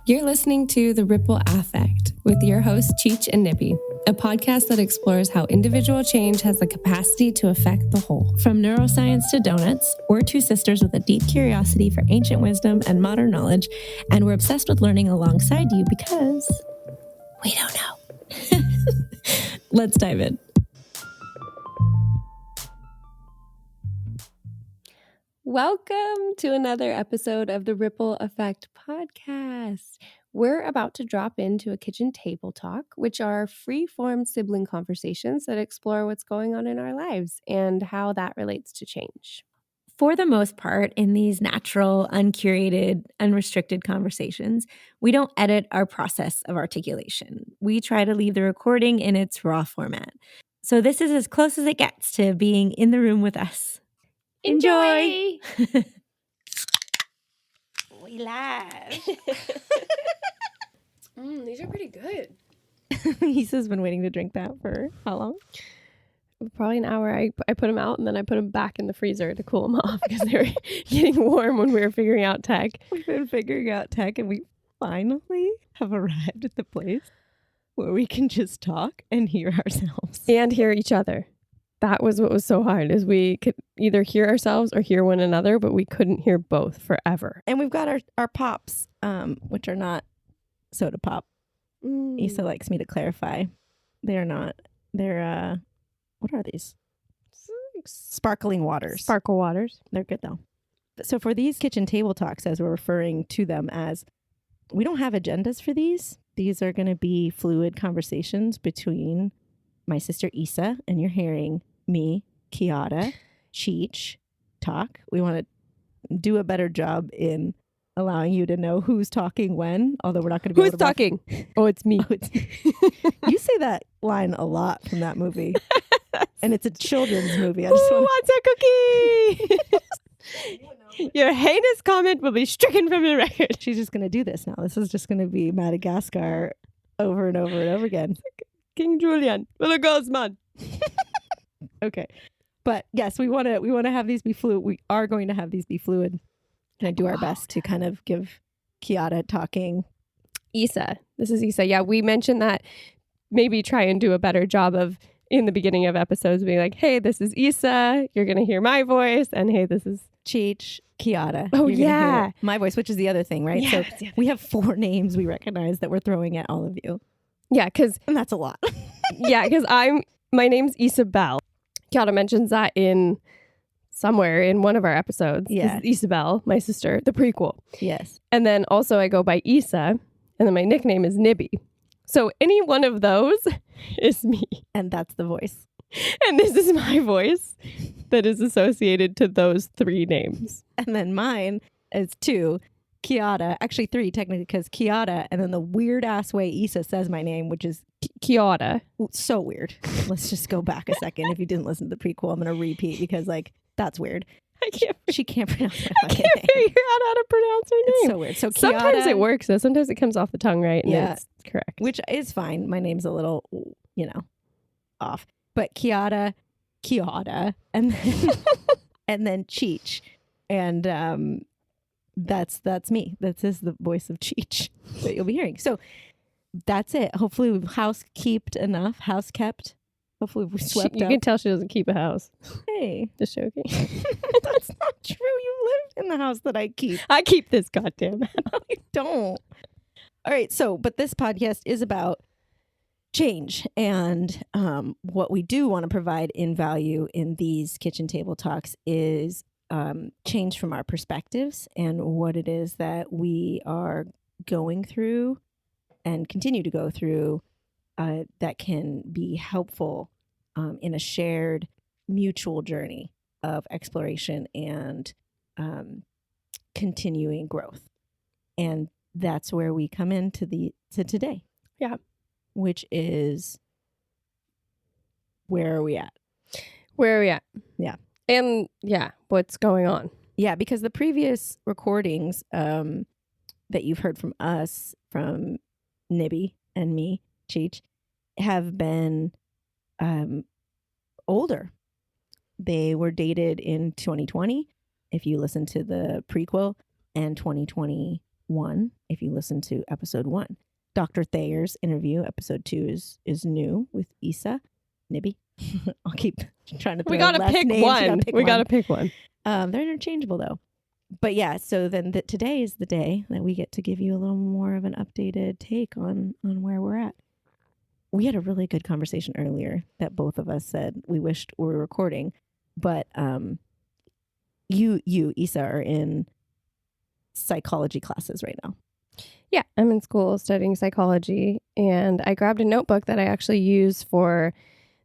You're listening to The Ripple Affect with your hosts, Cheech and Nibby, a podcast that explores how individual change has the capacity to affect the whole. From neuroscience to donuts, we're two sisters with a deep curiosity for ancient wisdom and modern knowledge, and we're obsessed with learning alongside you because we don't know. Let's dive in. Welcome to another episode of the Ripple Effect podcast. We're about to drop into a kitchen table talk, which are free-form sibling conversations that explore what's going on in our lives and how that relates to change. For the most part, in these natural, uncurated, unrestricted conversations, we don't edit our process of articulation. We try to leave the recording in its raw format. So this is as close as it gets to being in the room with us. Enjoy! We live. These are pretty good. Isa's been waiting to drink that for how long? Probably an hour. I put them out and then I put them back in the freezer to cool them off because they were getting warm when we were figuring out tech. We've been figuring out tech and we finally have arrived at the place where we can just talk and hear ourselves. And hear each other. That was what was so hard, is we could either hear ourselves or hear one another, but we couldn't hear both forever. And we've got our pops, which are not soda pop. Isa likes me to clarify. They're not. They're, what are these? Sparkling waters. Sparkle waters. They're good though. So for these kitchen table talks, as we're referring to them as, we don't have agendas for these. These are going to be fluid conversations between my sister Isa, and you're hearing me, Chiara, Cheech, talk. We want to do a better job in allowing you to know who's talking when, although we're not going to be Who's talking? Oh, it's me. You say that line a lot from that movie. And it's a children's movie. Who wants a cookie? Your heinous comment will be stricken from your record. She's just going to do this now. This is just going to be Madagascar over and over and over again. King Julian, with a Guzman. Okay. But yes, we want to have these be fluid. We are going to have these be fluid. And do our best to kind of give Chiara talking. Isa. This is Isa. Yeah, we mentioned that maybe try and do a better job of, in the beginning of episodes, being like, hey, this is Isa. You're going to hear my voice. And hey, this is Cheech, Chiara. Oh, yeah. My voice, which is the other thing, right? Yeah, so we have 4 names we recognize that we're throwing at all of you. Yeah, because... And that's a lot. Yeah, because my name's Isabel. Chiara mentions that in somewhere in one of our episodes. Yeah. Isabel, my sister, the prequel. Yes. And then also I go by Isa, and then my nickname is Nibby. So any one of those is me. And that's the voice. And this is my voice that is associated to those 3 names. And then mine is 2. Chiara, actually 3 technically, because Chiara, and then the weird ass way Isa says my name, which is Chiara. So weird. Let's just go back a second. If you didn't listen to the prequel, I'm going to repeat because that's weird. She can't pronounce my I can't figure out how to pronounce her name. It's so weird. So Chiara, sometimes it works though. Sometimes it comes off the tongue right and it's correct. Which is fine. My name's a little, off. But Chiara, and then and then Cheech. And that's me. That is the voice of Cheech that you'll be hearing. So that's it. Hopefully we've house kept. Hopefully we swept You up. can tell she doesn't keep a house. Hey. Just joking. That's not true. You live in the house that I keep. I keep this goddamn house. No, you don't. All right. But this podcast is about change and what we do want to provide in value in these kitchen table talks is change from our perspectives and what it is that we are going through and continue to go through that can be helpful in a shared mutual journey of exploration and continuing growth. And that's where we come into to today. Yeah. Which is, where are we at? Yeah. And yeah, what's going on? Yeah, because the previous recordings that you've heard from us, from Nibby and me, Cheech, have been older. They were dated in 2020, if you listen to the prequel, and 2021. 1 if you listen to episode 1. Dr. Thayer's interview, episode 2, is new with Isa, Nibby. I'll keep trying to throw We gotta less pick names. one. We gotta pick one. They're interchangeable though. But yeah, so then today is the day that we get to give you a little more of an updated take on where we're at. We had a really good conversation earlier that both of us said we wished we were recording, but you, Isa, are in psychology classes right now. Yeah, I'm in school studying psychology, and I grabbed a notebook that I actually use for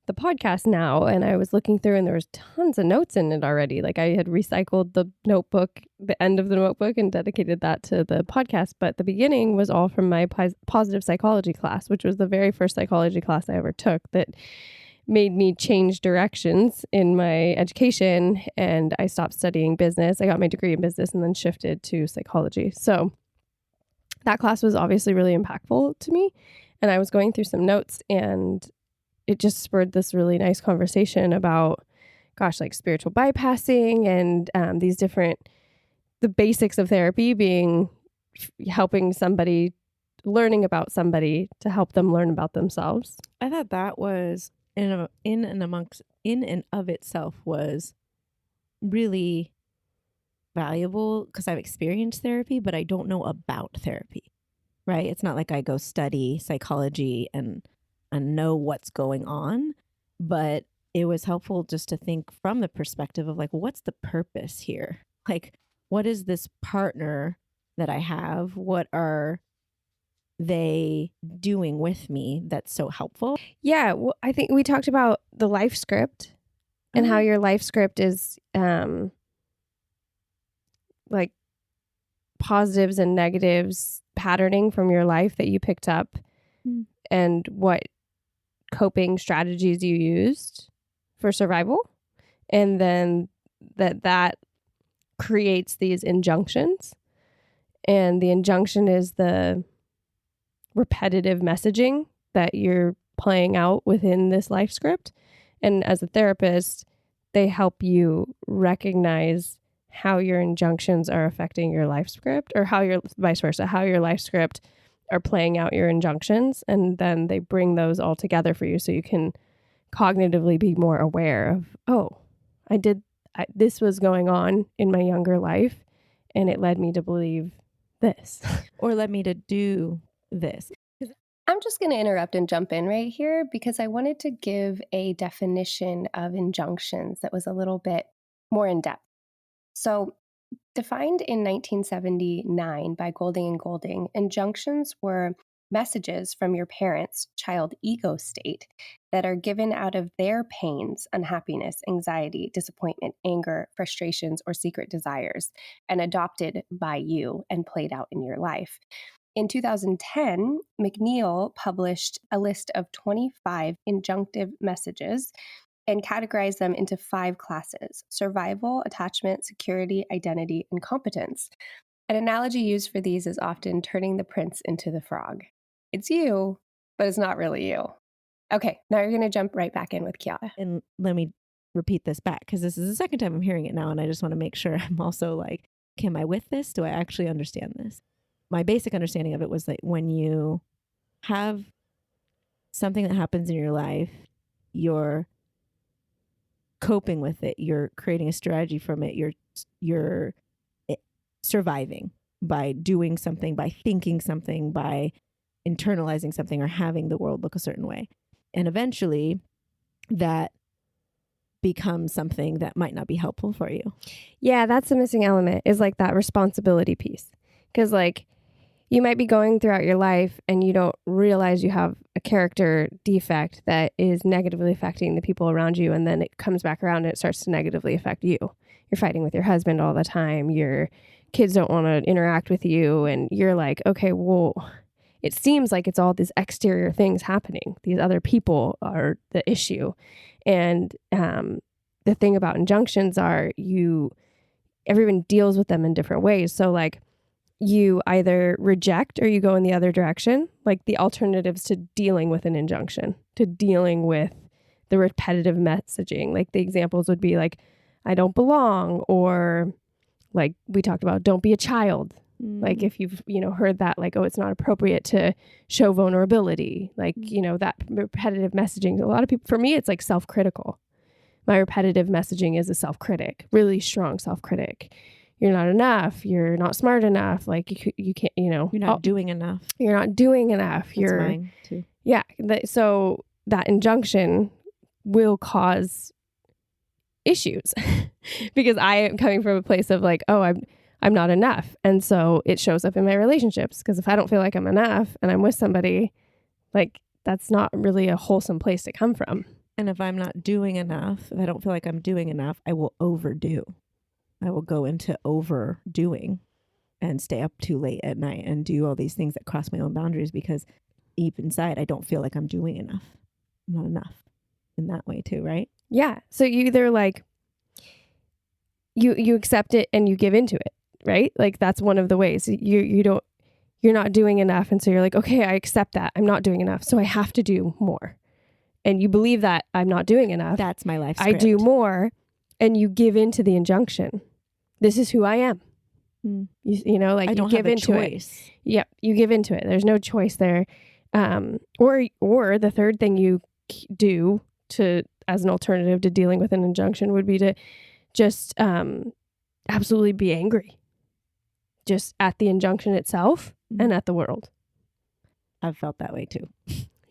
the podcast now, and I was looking through, and there was tons of notes in it already. Like, I had recycled the notebook, the end of the notebook, and dedicated that to the podcast, but the beginning was all from my positive psychology class, which was the very first psychology class I ever took that made me change directions in my education, and I stopped studying business. I got my degree in business and then shifted to psychology. So that class was obviously really impactful to me, and I was going through some notes, and it just spurred this really nice conversation about, gosh, like spiritual bypassing and the basics of therapy being helping somebody, learning about somebody to help them learn about themselves. I thought that was in and of itself was really valuable because I've experienced therapy, but I don't know about therapy, right? It's not like I go study psychology and know what's going on, but it was helpful just to think from the perspective of like, what's the purpose here? Like, what is this partner that I have? What are they doing with me that's so helpful? Yeah, well, I think we talked about the life script and how your life script is like positives and negatives patterning from your life that you picked up and what coping strategies you used for survival. And then that creates these injunctions. And the injunction is the repetitive messaging that you're playing out within this life script. And as a therapist, they help you recognize how your injunctions are affecting your life script, or how your vice versa, how your life script are playing out your injunctions. And then they bring those all together for you so you can cognitively be more aware of, oh, this was going on in my younger life and it led me to believe this. Or led me to do this. I'm just going to interrupt and jump in right here because I wanted to give a definition of injunctions that was a little bit more in depth. So, defined in 1979 by Golding and Golding, injunctions were messages from your parents' child ego state that are given out of their pains, unhappiness, anxiety, disappointment, anger, frustrations, or secret desires, and adopted by you and played out in your life. In 2010, McNeil published a list of 25 injunctive messages and categorize them into 5 classes: survival, attachment, security, identity, and competence. An analogy used for these is often turning the prince into the frog. It's you, but it's not really you. Okay, now you're going to jump right back in with Chiara. And let me repeat this back because this is the second time I'm hearing it now, and I just want to make sure I'm also like, okay, am I with this? Do I actually understand this? My basic understanding of it was that when you have something that happens in your life, you're coping with it, you're creating a strategy from it, you're surviving by doing something, by thinking something, by internalizing something, or having the world look a certain way. And eventually that becomes something that might not be helpful for you. Yeah, that's the missing element, is like that responsibility piece. Because like you might be going throughout your life and you don't realize you have a character defect that is negatively affecting the people around you. And then it comes back around and it starts to negatively affect you. You're fighting with your husband all the time. Your kids don't want to interact with you. And you're like, okay, well, it seems like it's all these exterior things happening. These other people are the issue. And the thing about injunctions are everyone deals with them in different ways. So like, you either reject or you go in the other direction, like the alternatives to dealing with an injunction, to dealing with the repetitive messaging. Like the examples would be like, I don't belong, or like we talked about, don't be a child. Like if you've, heard that, like, oh, it's not appropriate to show vulnerability, like, that repetitive messaging. A lot of people, for me, it's like self-critical. My repetitive messaging is a self-critic, really strong self-critic. You're not enough. You're not smart enough. Like you can't, You're not doing enough. You're not doing enough. That's mine too. Yeah. So that injunction will cause issues because I am coming from a place of like, oh, I'm not enough. And so it shows up in my relationships, because if I don't feel like I'm enough and I'm with somebody, like, that's not really a wholesome place to come from. And if I'm not doing enough, if I don't feel like I'm doing enough, I will overdo. I will go into overdoing and stay up too late at night and do all these things that cross my own boundaries, because deep inside, I don't feel like I'm doing enough. I'm not enough in that way too, right? Yeah. So you either like, you accept it and you give into it, right? Like that's one of the ways. You're not doing enough. And so you're like, okay, I accept that. I'm not doing enough. So I have to do more. And you believe that I'm not doing enough. That's my life script. I do more. And you give into the injunction. This is who I am. Like I don't you give have a into choice. it. Yep. You give into it. There's no choice there. Or the third thing you do as an alternative to dealing with an injunction would be to just absolutely be angry. Just at the injunction itself and at the world. I've felt that way too.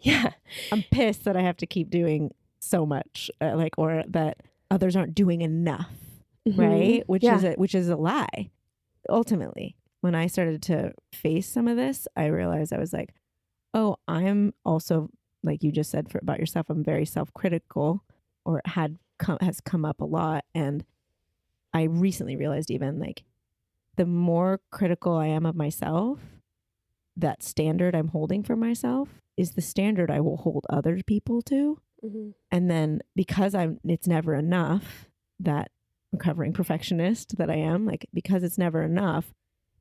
Yeah. I'm pissed that I have to keep doing so much, or that others aren't doing enough, right? Which is a lie. Ultimately, when I started to face some of this, I realized I was like, oh, I'm also, like you just said about yourself, I'm very self-critical, or has come up a lot. And I recently realized, even like, the more critical I am of myself, that standard I'm holding for myself is the standard I will hold other people to. And then because it's never enough, that recovering perfectionist that I am, like, because it's never enough,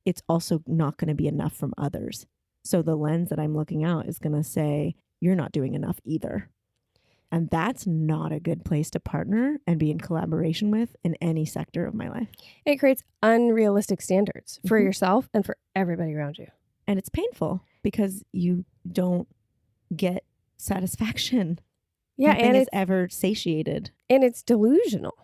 it's also not going to be enough from others. So the lens that I'm looking out is going to say, you're not doing enough either. And that's not a good place to partner and be in collaboration with in any sector of my life. It creates unrealistic standards for yourself and for everybody around you. And it's painful because you don't get satisfaction. Yeah, Nothing is ever satiated. And it's delusional.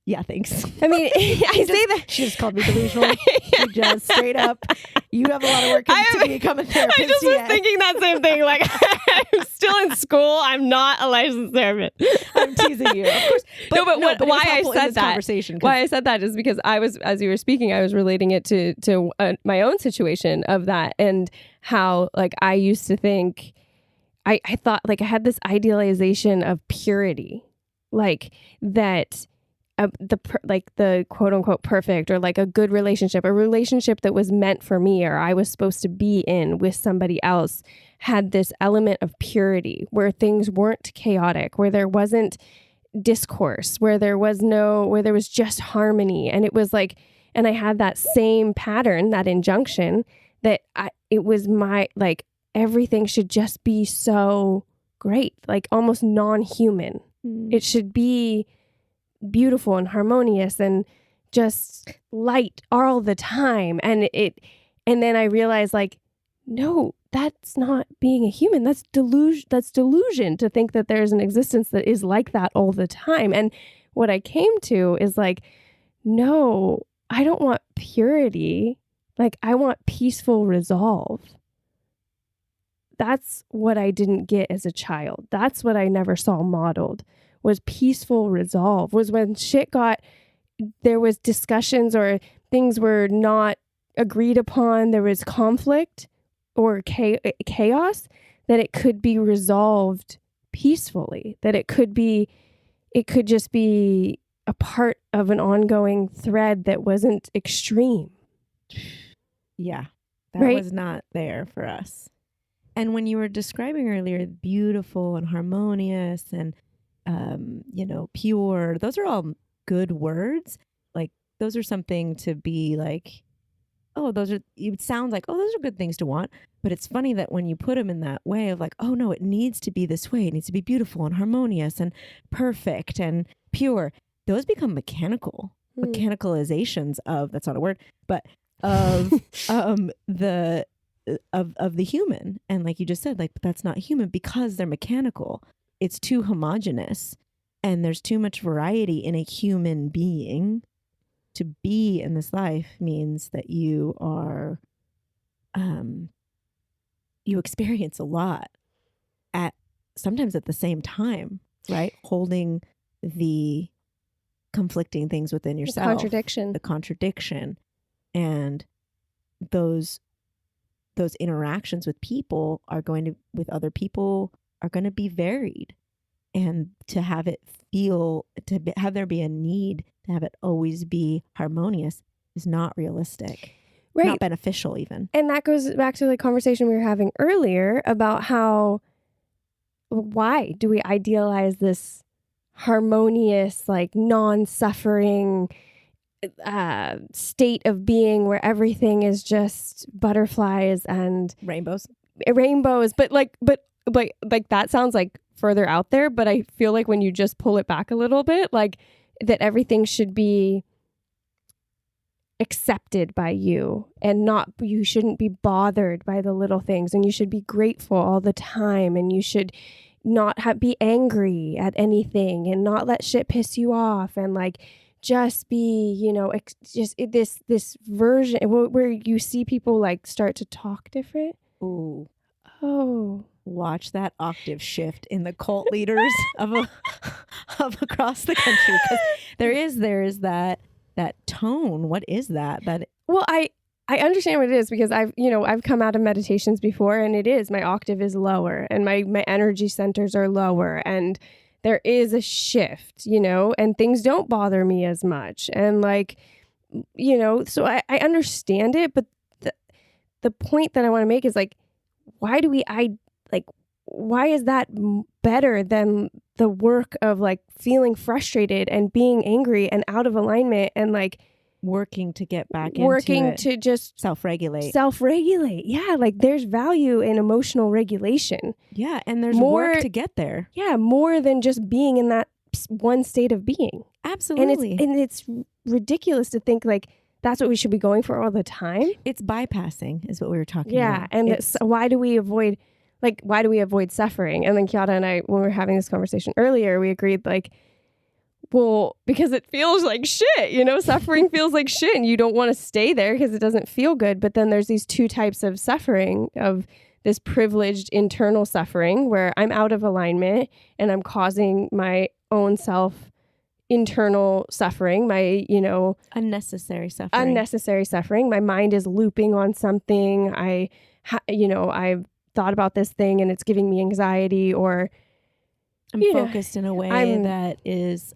Yeah, thanks. I mean, I say that. She just called me delusional. She just straight up, you have a lot of work to become a therapist. I just was thinking that same thing. Like, I'm still in school. I'm not a licensed therapist. I'm teasing you, of course. But why I said that? Why I said that is because I was, as you were speaking, I was relating it to my own situation of that, and how, like, I used to think, I thought, like, I had this idealization of purity, like that. The quote unquote perfect, or like a good relationship, a relationship that was meant for me, or I was supposed to be in with somebody else, had this element of purity where things weren't chaotic, where there wasn't discourse, where there was just harmony. And it was like, and I had that same pattern, that injunction that it was my, like, everything should just be so great, like almost non-human. It should be beautiful and harmonious and just light all the time. And then I realized, like, no, that's not being a human. That's delusion to think that there's an existence that is like that all the time. And what I came to is like, no, I don't want purity. Like, I want peaceful resolve. That's what I didn't get as a child. That's what I never saw modeled. Was peaceful resolve, was when there was discussions or things were not agreed upon, there was conflict or chaos, that it could be resolved peacefully, that it could just be a part of an ongoing thread that wasn't extreme. Yeah, that was not there for us. And when you were describing earlier, beautiful and harmonious and pure, those are all good words. Like, those are something to be like, oh, it sounds like, oh, those are good things to want. But it's funny that when you put them in that way of like, oh no, it needs to be this way. It needs to be beautiful and harmonious and perfect and pure. Those become mechanicalizations of, that's not a word, but of the of the human. And like you just said, like, but that's not human because they're mechanical. It's too homogenous, and there's too much variety in a human being. To be in this life means that you are you experience a lot at sometimes at the same time, right? Holding the conflicting things within yourself, the contradiction, and those interactions with other people are going to be varied, and to have it have there be a need to have it always be harmonious is not realistic, right? Not beneficial even. And that goes back to the conversation we were having earlier about why do we idealize this harmonious, like non-suffering state of being where everything is just butterflies and rainbows, but that sounds like further out there, but I feel like when you just pull it back a little bit, like that everything should be accepted by you, and you shouldn't be bothered by the little things, and you should be grateful all the time, and you should not be angry at anything, and not let shit piss you off, and like just be, this version where you see people like start to talk different. Ooh. Oh, watch that octave shift in the cult leaders of across the country, because there is that tone. What is that? Well, I understand what it is, because I've come out of meditations before, and it is, my octave is lower, and my energy centers are lower, and there is a shift, and things don't bother me as much, and like, so I understand it, but the point that I want to make is like, why is that better than the work of like feeling frustrated and being angry and out of alignment and like working to get back into it, to just self-regulate? Yeah, like there's value in emotional regulation. Yeah, and there's work to get there. Yeah, more than just being in that one state of being. Absolutely. And it's ridiculous to think like that's what we should be going for all the time. It's bypassing is what we were talking about. Yeah, and why do we avoid suffering? And then Chiara and I, when we were having this conversation earlier, we agreed like, well, because it feels like shit, suffering feels like shit, and you don't want to stay there because it doesn't feel good. But then there's these two types of suffering, of this privileged internal suffering where I'm out of alignment and I'm causing my own self internal suffering, my, unnecessary suffering. My mind is looping on something. I've thought about this thing and it's giving me anxiety, or I'm focused in a way that is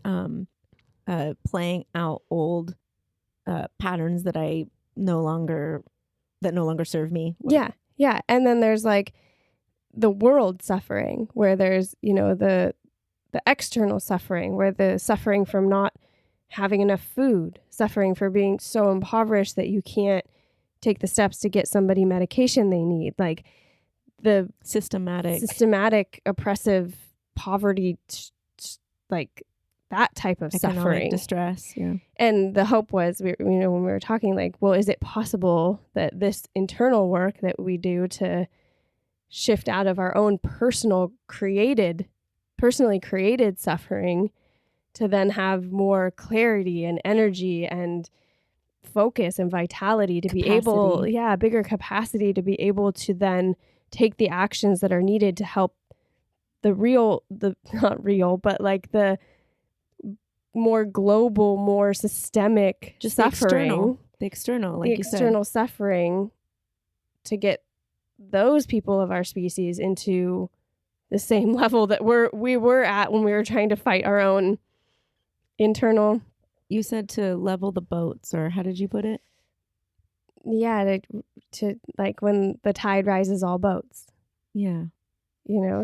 playing out old patterns that no longer serve me. Yeah. Yeah. And then there's like the world suffering, where there's, the external suffering, where the suffering from not having enough food, suffering for being so impoverished that you can't take the steps to get somebody medication they need, like the systematic oppressive poverty, like that type of economic suffering, distress. Yeah. And the hope was, when we were talking, like, well, is it possible that this internal work that we do to shift out of our own personally created suffering to then have more clarity and energy and focus and vitality to be able, bigger capacity to be able to then take the actions that are needed to help not real, but like the more global, more systemic just suffering, the external suffering, to get those people of our species into the same level that we were at when we were trying to fight our own internal. You said to level the boats, or how did you put it? Yeah, to like when the tide rises, all boats. Yeah.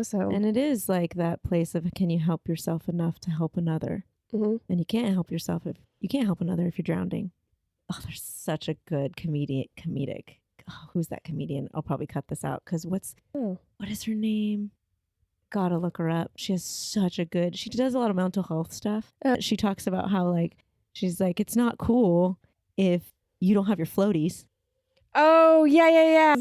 So. And it is like that place of, can you help yourself enough to help another? Mm-hmm. And you can't help another if you're drowning. Oh, there's such a good comedic. Oh, who's that comedian? I'll probably cut this out because what is her name? Gotta look her up. She does a lot of mental health stuff. She talks about how she's like, it's not cool if you don't have your floaties. Oh, yeah.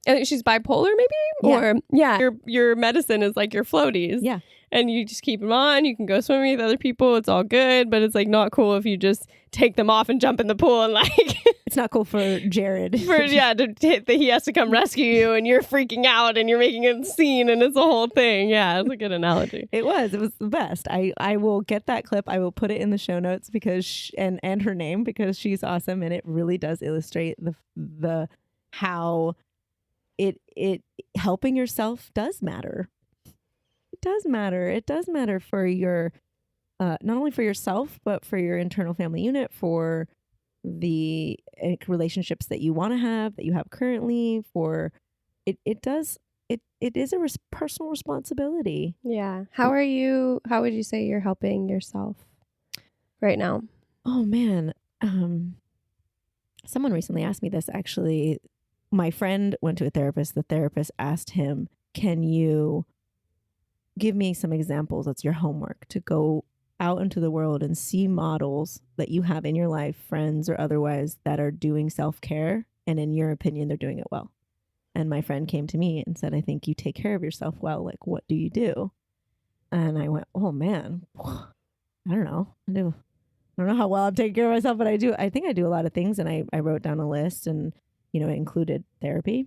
I think she's bipolar, maybe? Yeah. Or, your medicine is like your floaties. Yeah. And you just keep them on. You can go swimming with other people. It's all good. But it's like not cool if you just take them off and jump in the pool and like... It's not cool for Jared. He has to come rescue you and you're freaking out and you're making a scene and it's a whole thing. Yeah, it's a good analogy. It was the best. I will get that clip. I will put it in the show notes because and her name, because she's awesome, and it really does illustrate the how it helping yourself does matter. It does matter. It does matter for your not only for yourself, but for your internal family unit, for the relationships that you want to have, that you have currently. For it is a personal responsibility. Yeah. How would you say you're helping yourself right now? Oh man. Someone recently asked me this, actually. My friend went to a therapist. The therapist asked him, "Can you give me some examples? That's your homework, to go out into the world and see models that you have in your life, friends or otherwise, that are doing self-care. And in your opinion, they're doing it well." And my friend came to me and said, "I think you take care of yourself well. Like, what do you do?" And I went, "Oh man, I don't know. I don't know how well I'm taking care of myself, but I do. I think I do a lot of things." And I wrote down a list, and it included therapy.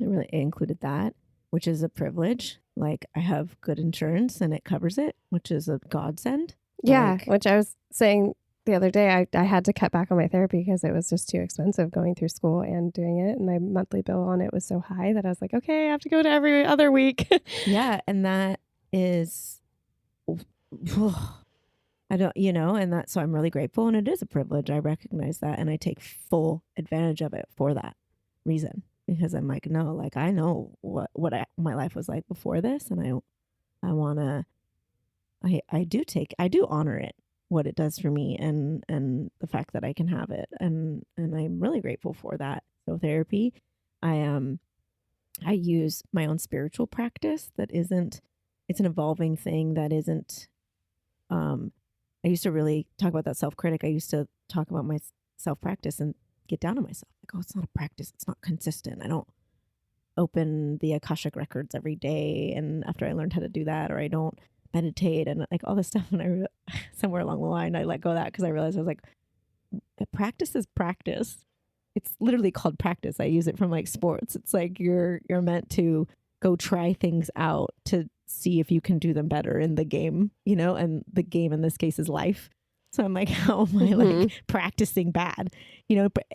It included that, which is a privilege. Like, I have good insurance and it covers it, which is a godsend. Yeah, which I was saying the other day, I had to cut back on my therapy because it was just too expensive going through school and doing it. And my monthly bill on it was so high that I was like, okay, I have to go to every other week. Yeah. And that is, I don't, and that, so I'm really grateful, and it is a privilege. I recognize that, and I take full advantage of it for that reason, because I'm like, no, like, I know what my life was like before this. And I want to, I do honor it, what it does for me, and the fact that I can have it. And I'm really grateful for that. So therapy, I use my own spiritual practice that isn't, it's an evolving thing that isn't, I used to really talk about that self-critic. I used to talk about my self-practice and get down on myself. Like, oh, it's not a practice. It's not consistent. I don't open the Akashic records every day. And after I learned how to do that, or I don't meditate and like all this stuff. And somewhere along the line, I let go of that because I realized I was like, practice is practice. It's literally called practice. I use it from like sports. It's like you're meant to go try things out to see if you can do them better in the game, and the game in this case is life. So I'm like, how am I like practicing bad?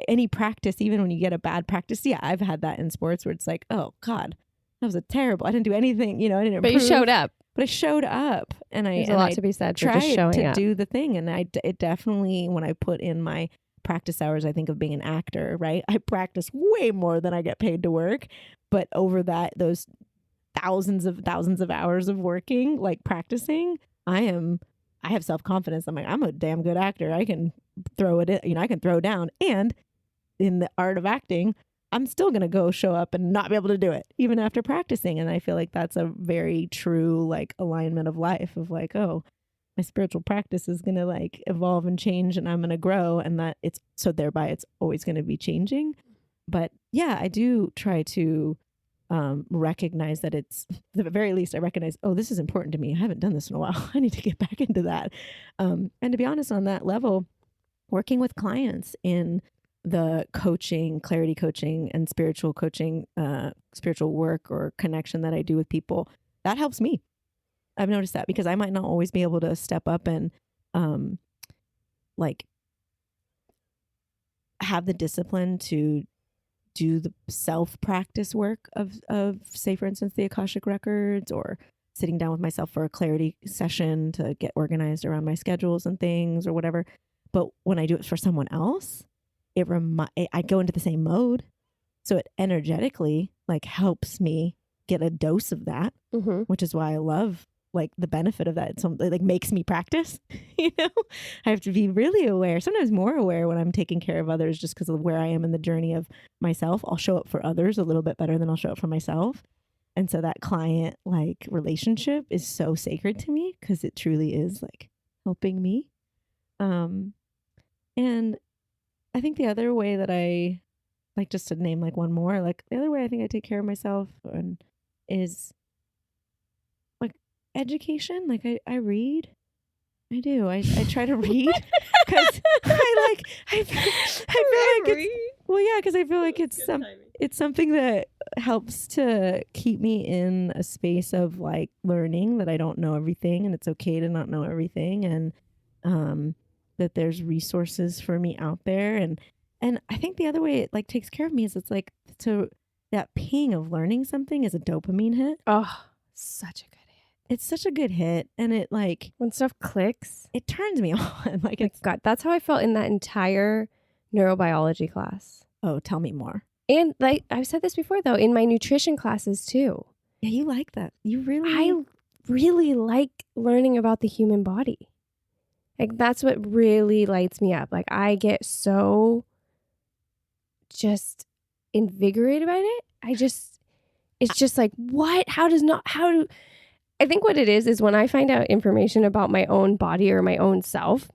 Any practice, even when you get a bad practice. Yeah, I've had that in sports where it's like, oh God, that was I didn't do anything, I didn't improve. But you showed up. But I showed up, and There's a lot to be said for just showing to up. do the thing. And it definitely, when I put in my practice hours, I think of being an actor, right? I practice way more than I get paid to work. But over those thousands of hours of working, like practicing, I have self-confidence. I'm like, I'm a damn good actor. I can throw it in, I can throw down. And in the art of acting, I'm still going to go show up and not be able to do it even after practicing. And I feel like that's a very true like alignment of life, of like, oh, my spiritual practice is going to like evolve and change, and I'm going to grow, and that it's thereby it's always going to be changing. But yeah, I do try to recognize that it's, at the very least, I recognize, oh, this is important to me. I haven't done this in a while. I need to get back into that. And to be honest, on that level, working with clients in the coaching, clarity coaching, and spiritual coaching, spiritual work or connection that I do with people, that helps me. I've noticed that, because I might not always be able to step up and like have the discipline to do the self-practice work of say, for instance, the Akashic records, or sitting down with myself for a clarity session to get organized around my schedules and things or whatever. But when I do it for someone else, I go into the same mode. So it energetically like helps me get a dose of that, which is why I love like the benefit of that. It's something like makes me practice, I have to be really aware, sometimes more aware when I'm taking care of others, just because of where I am in the journey of myself. I'll show up for others a little bit better than I'll show up for myself. And so that client like relationship is so sacred to me, because it truly is like helping me. And I think the other way that I like just to name like one more, like the other way I think I take care of myself is like education. Like I read. I do. I try to read because I feel like because I feel like it's something that helps to keep me in a space of like learning that I don't know everything, and it's okay to not know everything, and that there's resources for me out there, and I think the other way it like takes care of me is it's like that ping of learning something is a dopamine hit. Oh, such a good hit. It's such a good hit, and it like when stuff clicks, it turns me on. Like it's God, that's how I felt in that entire neurobiology class. Oh, tell me more. And like I've said this before though, in my nutrition classes too. Yeah, you like that. I really like learning about the human body. Like that's what really lights me up. Like I get so just invigorated by it. It's just like, what? I think what it is when I find out information about my own body or my own self,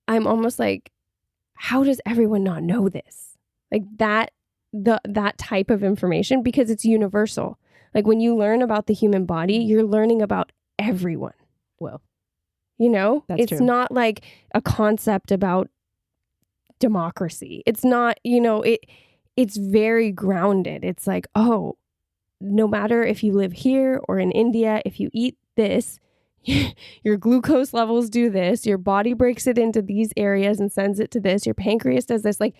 I'm almost like, how does everyone not know this? Like that type of information, because it's universal. Like when you learn about the human body, you're learning about everyone. Well, it's true. not like a concept about democracy. It's not, it's very grounded. It's like, oh, no matter if you live here or in India, if you eat this, your glucose levels do this, your body breaks it into these areas and sends it to this, your pancreas does this. Like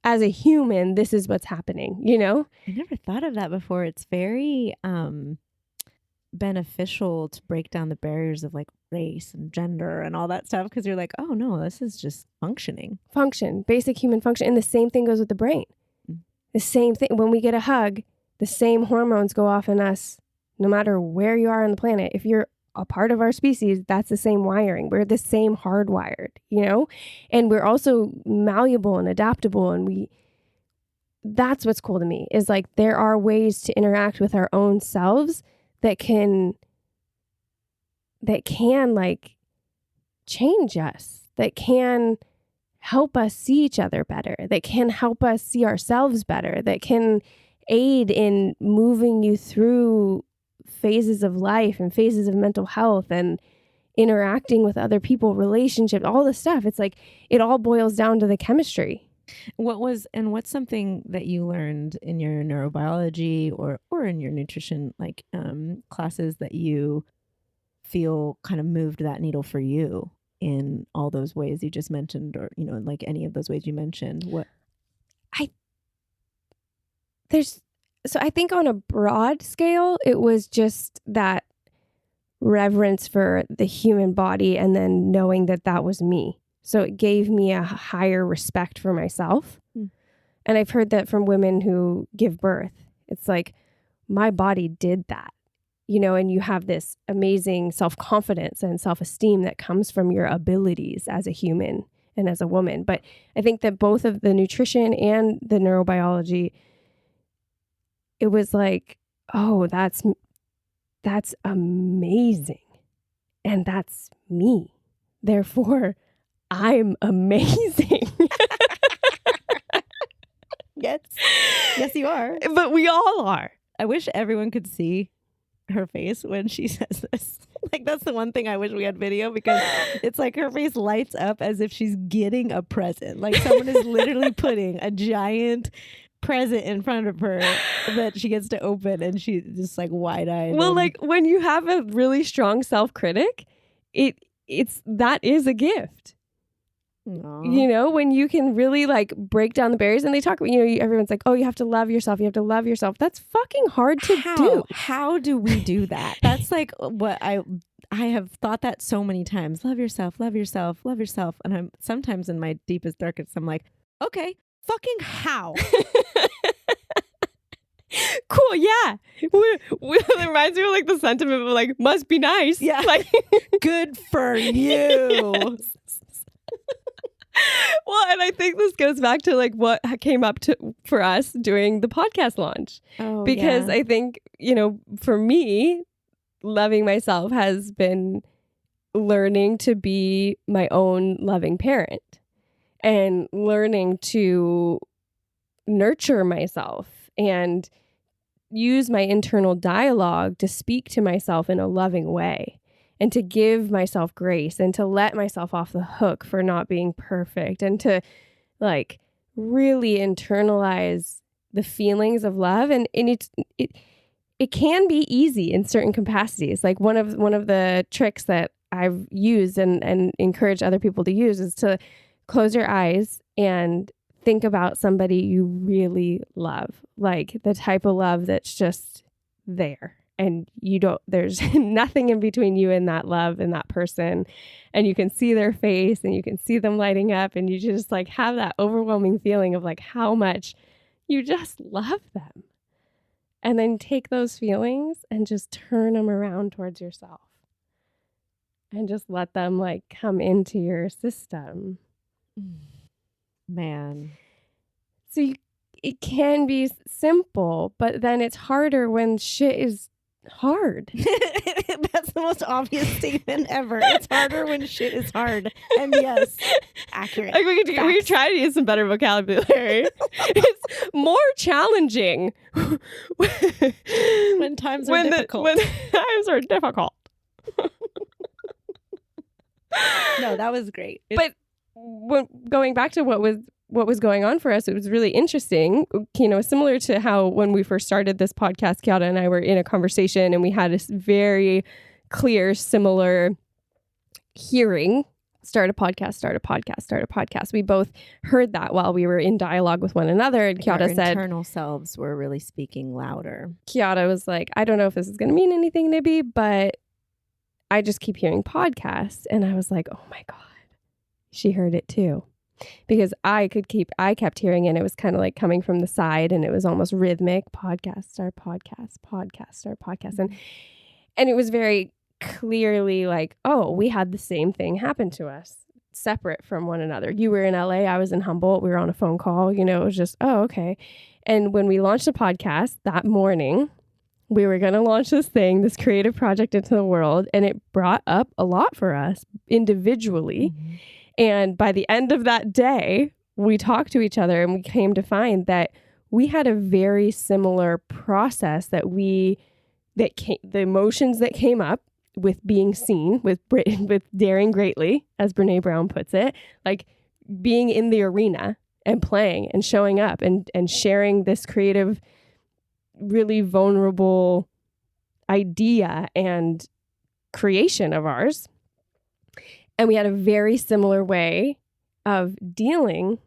as a human, this is what's happening, I never thought of that before. It's very beneficial to break down the barriers of like race and gender and all that stuff, because you're like, oh no, this is just basic human function. And the same thing goes with the brain. The same thing when we get a hug, the same hormones go off in us no matter where you are on the planet. If you're a part of our species, that's the same wiring. We're the same hardwired, and we're also malleable and adaptable. And that's what's cool to me is like there are ways to interact with our own selves that can like change us, that can help us see each other better, that can help us see ourselves better, that can aid in moving you through phases of life and phases of mental health and interacting with other people, relationships, all this stuff. It's like it all boils down to the chemistry. What's something that you learned in your neurobiology or in your nutrition like classes that you feel kind of moved that needle for you in all those ways you just mentioned, or like any of those ways you mentioned? I think on a broad scale, it was just that reverence for the human body and then knowing that was me. So it gave me a higher respect for myself. And I've heard that from women who give birth. It's like, my body did that, and you have this amazing self-confidence and self-esteem that comes from your abilities as a human and as a woman. But I think that both of the nutrition and the neurobiology, it was like, oh, that's amazing. And that's me. Therefore, I'm amazing. Yes, you are. But we all are. I wish everyone could see her face when she says this. Like, that's the one thing I wish we had video, because it's like her face lights up as if she's getting a present. Like someone is literally putting a giant present in front of her that she gets to open, and she's just like wide-eyed. Well, like when you have a really strong self-critic, that is a gift. Aww. When you can really like break down the barriers, and they talk about, everyone's like, oh, you have to love yourself. You have to love yourself. That's fucking hard to do. How do we do that? That's like what I have thought that so many times. Love yourself, love yourself, love yourself. And I'm sometimes in my deepest, darkest, I'm like, okay, fucking how? Cool, yeah. It reminds me of like the sentiment of like, must be nice. Yeah. Like, good for you. Well, and I think this goes back to like what came up for us doing the podcast launch. Oh, because yeah. I think, for me, loving myself has been learning to be my own loving parent. and learning to nurture myself and use my internal dialogue to speak to myself in a loving way and to give myself grace and to let myself off the hook for not being perfect and to like really internalize the feelings of love. And it can be easy in certain capacities. Like one of the tricks that I've used and encourage other people to use is to close your eyes and think about somebody you really love, like the type of love that's just there. And there's nothing in between you and that love and that person. And you can see their face and you can see them lighting up and you just like have that overwhelming feeling of like how much you just love them. And then take those feelings and just turn them around towards yourself and just let them like come into your system. Man. So it can be simple, but then it's harder when shit is hard. That's the most obvious statement ever. It's harder when shit is hard. And yes, accurate. Like we could try to use some better vocabulary. It's more challenging when times are difficult. When times are difficult. No, that was great. But going back to what was going on for us, it was really interesting, similar to how when we first started this podcast, Chiara and I were in a conversation and we had a very clear, similar hearing, start a podcast. We both heard that while we were in dialogue with one another. And Chiara said, internal selves were really speaking louder. Chiara was like, I don't know if this is going to mean anything, Nibby, but I just keep hearing podcasts. And I was like, oh my God, she heard it too. Because I kept hearing it and it was kind of like coming from the side and it was almost rhythmic. Podcast, our podcast, podcast, our podcast. And it was very clearly like, oh, we had the same thing happen to us, separate from one another. You were in LA, I was in Humboldt, we were on a phone call, it was just, oh, okay. And when we launched the podcast that morning, we were going to launch this creative project into the world. And it brought up a lot for us individually. Mm-hmm. And by the end of that day, we talked to each other and we came to find that we had a very similar process the emotions that came up with being seen, with daring greatly, as Brene Brown puts it, like being in the arena and playing and showing up and sharing this creative, really vulnerable idea and creation of ours. And we had a very similar way of dealing,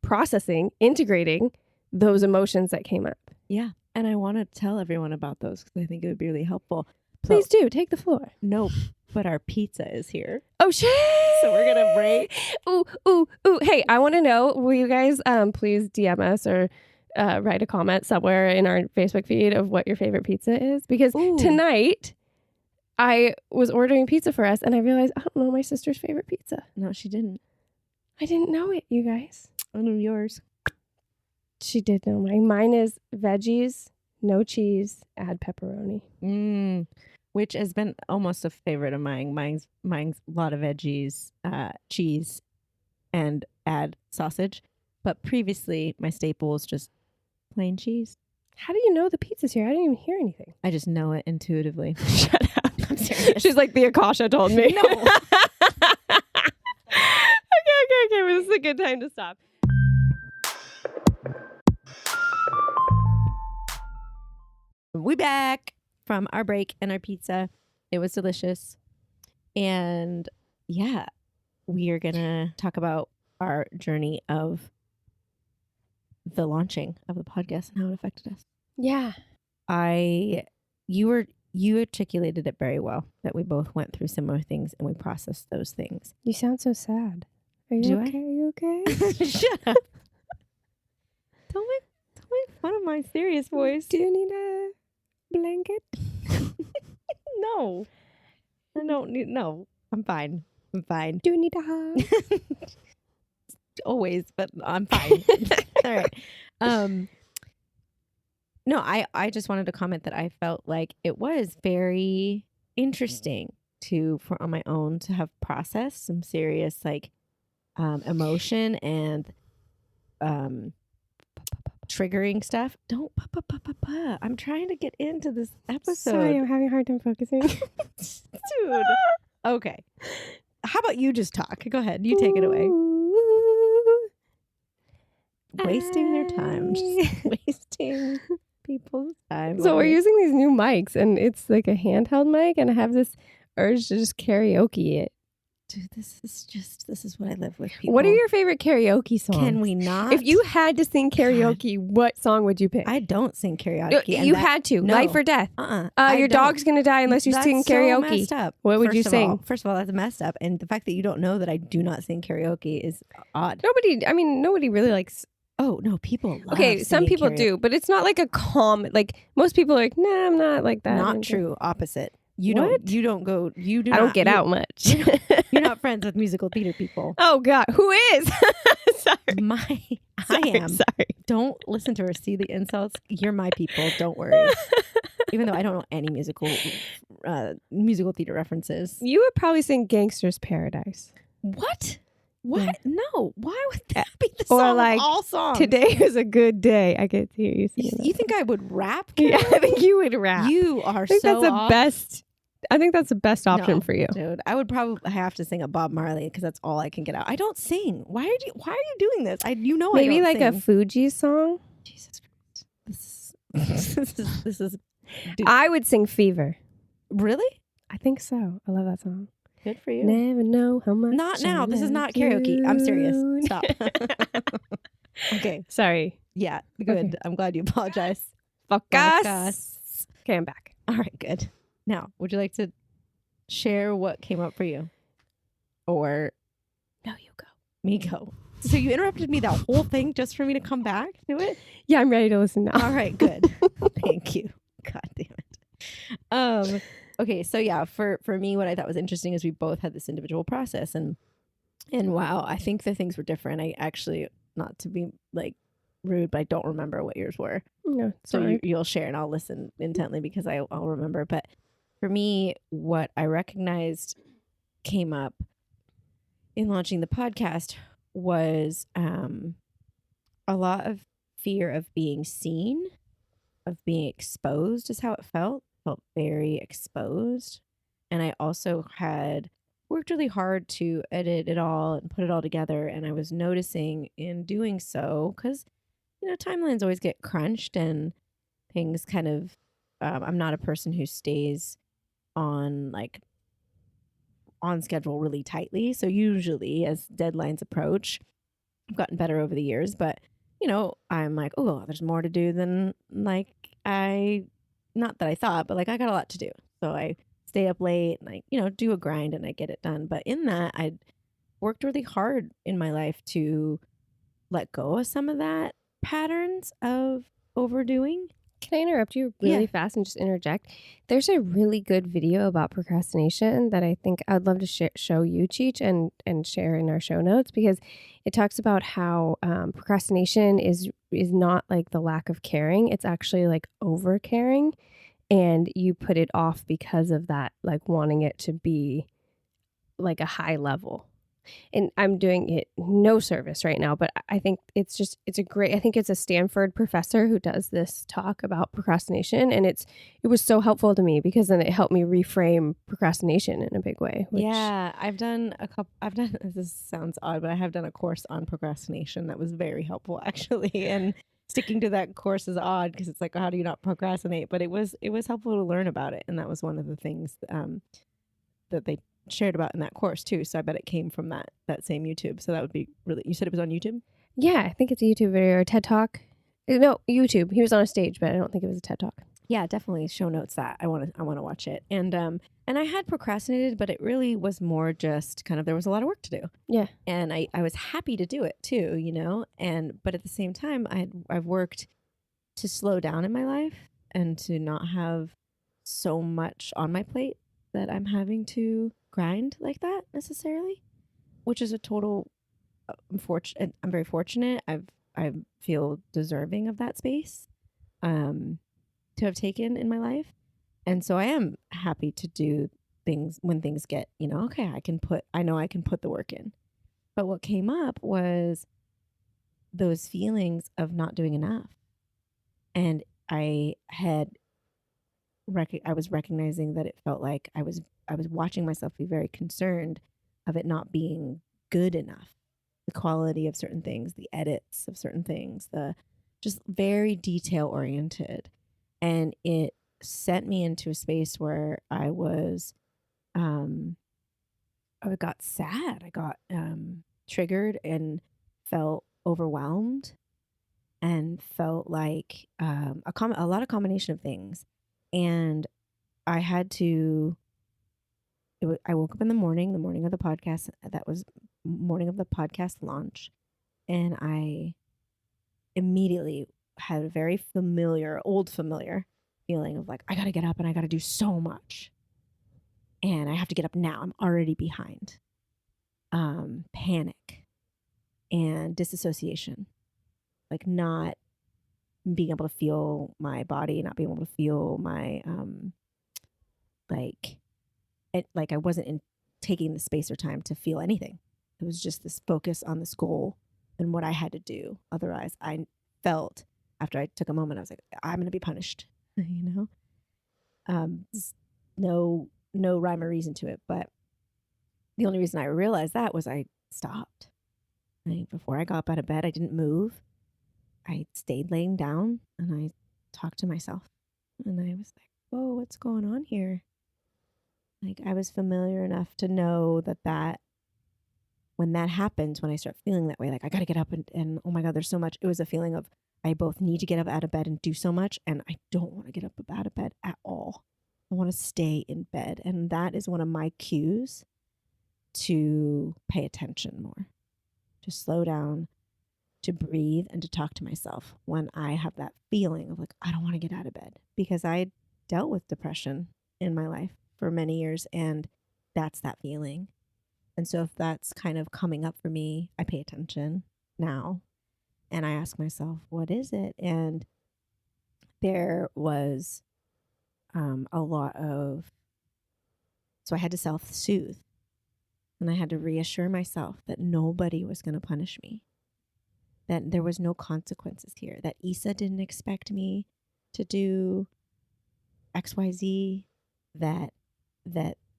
processing, integrating those emotions that came up. Yeah. And I want to tell everyone about those because I think it would be really helpful. Please do. Take the floor. No, but our pizza is here. Oh, shit. So we're going to break. Ooh. Hey, I want to know, will you guys please DM us or write a comment somewhere in our Facebook feed of what your favorite pizza is? Because tonight I was ordering pizza for us and I realized I don't know my sister's favorite pizza. No, she didn't. I didn't know it, you guys. I know yours. She did know mine. Mine is veggies, no cheese, add pepperoni. Which has been almost a favorite of mine. Mine's a lot of veggies, cheese, and add sausage. But previously, my staple was just plain cheese. How do you know the pizza's here? I didn't even hear anything. I just know it intuitively. Shut up. I'm serious. She's like, the Akasha told me. No. Okay. Well, this is a good time to stop. We back from our break and our pizza. It was delicious. And yeah, we are going to talk about our journey of the launching of the podcast and how it affected us. Yeah. You articulated it very well, that we both went through similar things and we processed those things. You sound so sad. Are you okay? Are you okay? Shut up. Don't make fun of my serious voice. Do you need a blanket? No. I don't need, no. I'm fine. Do you need a hug? Always, but I'm fine. All right. No, I just wanted to comment that I felt like it was very interesting on my own to have processed some serious emotion and triggering stuff. Don't I'm trying to get into this episode. Sorry, I'm having a hard time focusing. Dude. Okay. How about you just talk? Go ahead. You take it away. Wasting their time. Just wasting people's time. So we're using these new mics, and it's like a handheld mic, and I have this urge to just karaoke it. Dude, this is what I live with, people. What are your favorite karaoke songs? Can we not? If you had to sing karaoke, what song would you pick? I don't sing karaoke. You had to. No. Life or death. Your dog's going to die unless you sing karaoke. So messed up. What would you sing? First of all, that's messed up. And the fact that you don't know that I do not sing karaoke is odd. Nobody really likes... Oh, no, people love some people karaoke. do, but it's not like a common... Like, most people are like, nah, I'm not like that. Not true. Opposite. You What? don't get out much. You're not friends with musical theater people. Oh, God. Who is? Sorry. I am. Sorry. Don't listen to her. See the insults? You're my people. Don't worry. Even though I don't know any musical theater references. You would probably sing Gangster's Paradise. What? What? Yeah. No. Why would that be the song Or like, of all songs? Today is a good day. I get to hear you sing that. You think I would rap? Yeah, I think you would rap. You are I think so that's off. best. I think that's the best option No, for you. dude. I would probably have to sing a Bob Marley because that's all I can get out. I don't sing. Why are you doing this? Maybe I don't like sing. a Fuji song. Jesus Christ. This is dude. I would sing Fever. Really? I think so. I love that song. Good for you. Never know how much. Not now. I This is love not karaoke. I'm serious. you. Stop. Okay. Sorry. Yeah. Good. Okay. I'm glad you apologize. Fuck Fuck us. Okay, I'm back. All right. Good. Now, would you like to share what came up for you? Or No, you go. me go? So you interrupted me that whole thing just for me to come back to it? Yeah, I'm ready to listen now. All right. Good. Thank you. God damn it. Okay. So yeah, for me, what I thought was interesting is we both had this individual process and wow, I think the things were different. I actually, not to be like rude, but I don't remember what yours were. No, So you'll share and I'll listen intently because I'll remember. But for me, what I recognized came up in launching the podcast was a lot of fear of being seen, of being exposed is how it felt. Felt very exposed. And I also had worked really hard to edit it all and put it all together. And I was noticing in doing so, because, timelines always get crunched and things kind of, I'm not a person who stays on schedule really tightly. So usually as deadlines approach, I've gotten better over the years, but I'm like, oh, there's more to do than not that I thought, but I got a lot to do. So I stay up late and I, do a grind and I get it done. But in that, I'd worked really hard in my life to let go of some of that patterns of overdoing. Can I interrupt you really fast and just interject? There's a really good video about procrastination that I think I'd love to show you, Cheech, and share in our show notes, because it talks about how procrastination is not like the lack of caring. It's actually like over caring, and you put it off because of that, like wanting it to be like a high level. And I'm doing it no service right now, but I think I think it's a Stanford professor who does this talk about procrastination. And it was so helpful to me because then it helped me reframe procrastination in a big way. Yeah, this sounds odd, but I have done a course on procrastination that was very helpful actually. And sticking to that course is odd because it's like, how do you not procrastinate? But it was helpful to learn about it. And that was one of the things that they shared about in that course too. So I bet it came from that same YouTube. So that would be really, you said it was on YouTube? Yeah, I think it's a YouTube video or a TED Talk. No, YouTube. He was on a stage, but I don't think it was a TED Talk. Yeah, definitely show notes that. I want to watch it. And I had procrastinated, but it really was more just kind of, there was a lot of work to do. Yeah. And I was happy to do it too, but at the same time I've worked to slow down in my life and to not have so much on my plate that I'm having to grind like that necessarily, which is a total I'm very fortunate. I feel deserving of that space to have taken in my life. And so I am happy to do things when things get, okay, I know I can put the work in. But what came up was those feelings of not doing enough. And I was recognizing that it felt like I was watching myself be very concerned of it not being good enough. The quality of certain things, the edits of certain things, the just very detail oriented. And it sent me into a space where I got sad. I got triggered and felt overwhelmed and felt like a lot of combination of things. And I had to. I woke up in the morning of the podcast. That was morning of the podcast launch, and I immediately had a very old familiar feeling of like I got to get up and I got to do so much, and I have to get up now. I'm already behind. Panic and disassociation, like not being able to feel my body, not being able to feel my like like I wasn't taking the space or time to feel anything. It was just this focus on this goal and what I had to do. Otherwise, I felt after I took a moment, I was like, I'm going to be punished. No rhyme or reason to it. But the only reason I realized that was I stopped. Before I got up out of bed, I didn't move. I stayed laying down and I talked to myself. And I was like, whoa, what's going on here? Like I was familiar enough to know that when that happens, when I start feeling that way, like I got to get up and oh my God, there's so much. It was a feeling of I both need to get up out of bed and do so much. And I don't want to get up out of bed at all. I want to stay in bed. And that is one of my cues to pay attention more, to slow down, to breathe, and to talk to myself when I have that feeling of like, I don't want to get out of bed, because I dealt with depression in my life for many years. And that's that feeling. And so if that's kind of coming up for me, I pay attention now and I ask myself, what is it? And there was a lot of, so I had to self-soothe and I had to reassure myself that nobody was going to punish me, that there was no consequences here, that Isa didn't expect me to do XYZ, that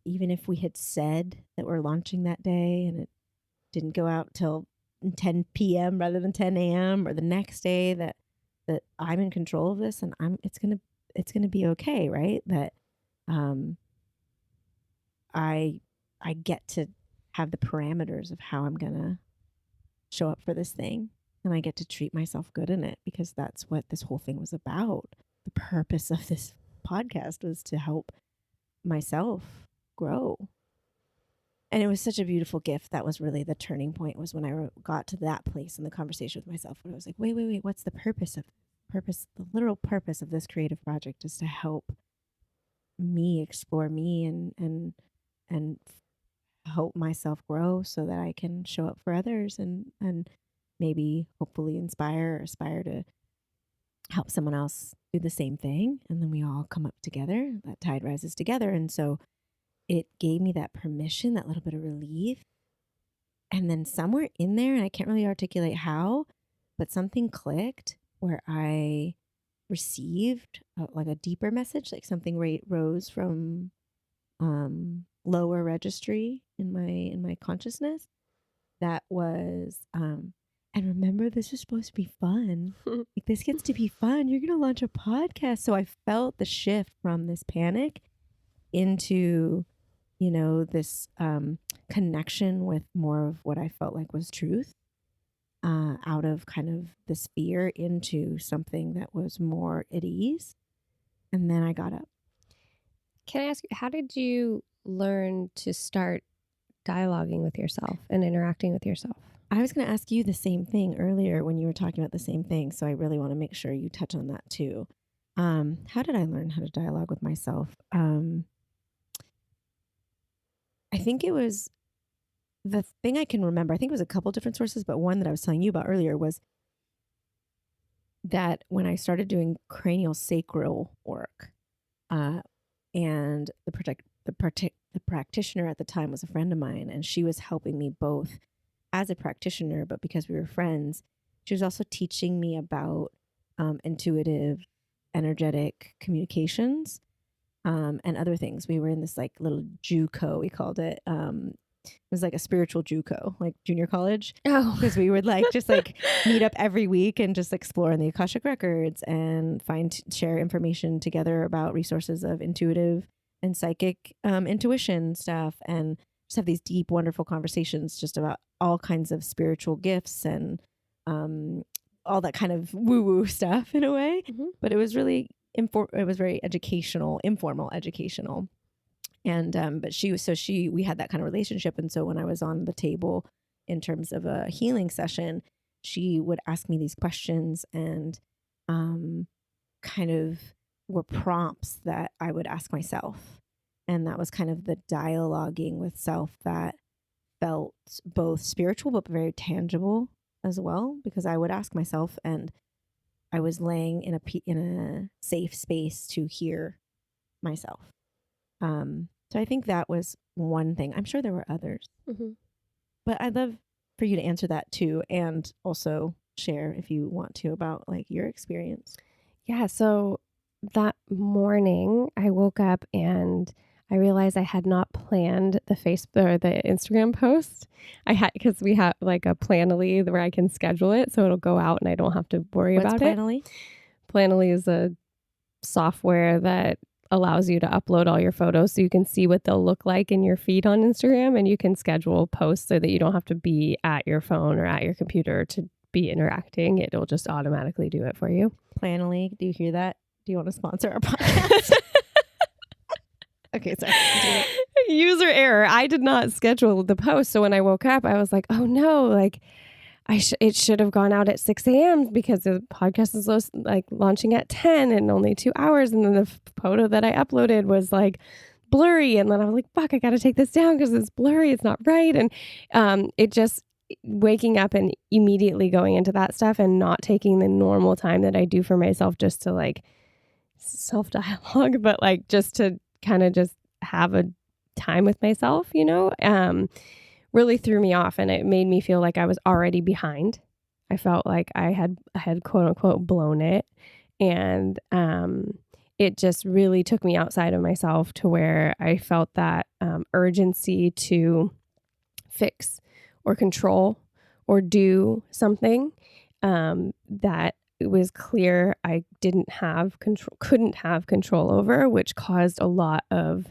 even if we had said that we're launching that day and it didn't go out till 10 p.m. rather than 10 a.m. or the next day, that I'm in control of this and it's gonna be okay, right? That I get to have the parameters of how I'm gonna show up for this thing, and I get to treat myself good in it, because that's what this whole thing was about. The purpose of this podcast was to help myself grow. And it was such a beautiful gift. That was really the turning point, was when I got to that place in the conversation with myself where I was like, wait, what's the purpose of the literal purpose of this creative project is to help me explore me and help myself grow so that I can show up for others and maybe hopefully aspire to help someone else do the same thing. And then we all come up together, that tide rises together. And so it gave me that permission, that little bit of relief. And then somewhere in there, and I can't really articulate how, but something clicked where I received like a deeper message, like something rose from lower registry in my consciousness. That was and remember, this is supposed to be fun. Like, this gets to be fun. You're gonna launch a podcast. So I felt the shift from this panic into, this connection with more of what I felt like was truth, out of kind of this fear into something that was more at ease. And then I got up. Can I ask you, how did you learn to start dialoguing with yourself and interacting with yourself? I was going to ask you the same thing earlier when you were talking about the same thing. So I really want to make sure you touch on that too. How did I learn how to dialogue with myself? I think it was the thing I can remember. I think it was a couple different sources, but one that I was telling you about earlier was that when I started doing cranial sacral work, and the practitioner at the time was a friend of mine, and she was helping me both as a practitioner, but because we were friends, she was also teaching me about intuitive, energetic communications and other things. We were in this like little JUCO, we called it. It was like a spiritual JUCO, like junior college. Oh, Because we would like just like meet up every week and just explore in the Akashic records and share information together about resources of intuitive and psychic intuition stuff, and just have these deep, wonderful conversations just about all kinds of spiritual gifts and all that kind of woo-woo stuff in a way. Mhm. But it was really it was very educational, informal educational. And but we had that kind of relationship. And so when I was on the table in terms of a healing session, she would ask me these questions, and kind of were prompts that I would ask myself. And that was kind of the dialoguing with self that felt both spiritual but very tangible as well, because I would ask myself, and I was laying in a safe space to hear myself. So I think that was one thing. I'm sure there were others, but I'd love for you to answer that too, and also share if you want to about like your experience. Yeah. So that morning I woke up and I realized I had not planned the Facebook or the Instagram post. I had, because we have like a Planoly where I can schedule it so it'll go out and I don't have to worry What's about Planoly? it. Planoly is a software that allows you to upload all your photos so you can see what they'll look like in your feed on Instagram, and you can schedule posts so that you don't have to be at your phone or at your computer to be interacting. It'll just automatically do it for you. Planoly, do you hear that? Do you want to sponsor our podcast? Okay, sorry. User error. I did not schedule the post. So when I woke up, I was like, oh no, like it should have gone out at 6 a.m. because the podcast is like launching at 10 and only 2 hours. And then the photo that I uploaded was like blurry. And then I was like, fuck, I got to take this down because it's blurry. It's not right. And it just waking up and immediately going into that stuff and not taking the normal time that I do for myself just to like self-dialogue, but like just to kind of just have a time with myself, really threw me off, and it made me feel like I was already behind. I felt like I had quote unquote blown it, and it just really took me outside of myself to where I felt that urgency to fix or control or do something that it was clear I couldn't have control over, which caused a lot of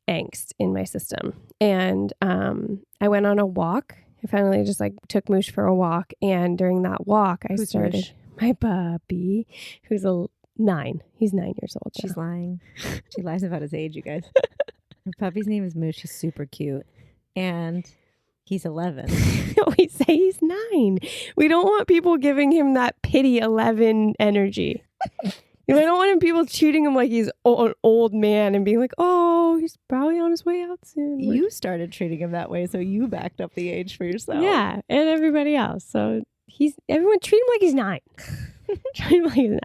angst in my system. And I went on a walk. I finally just like took Moosh for a walk. And during that walk, I started Moosh? My puppy, who's 9. He's 9 years old. She's lying. She lies about his age, you guys. Her puppy's name is Moosh. He's super cute. And he's 11. We say he's 9. We don't want people giving him that pity 11 energy. I don't want people treating him like he's an old man and being like, oh, he's probably on his way out soon. You started treating him that way, so you backed up the age for yourself. Yeah, and everybody else. So everyone treat him like he's 9. Treat him like he's 9.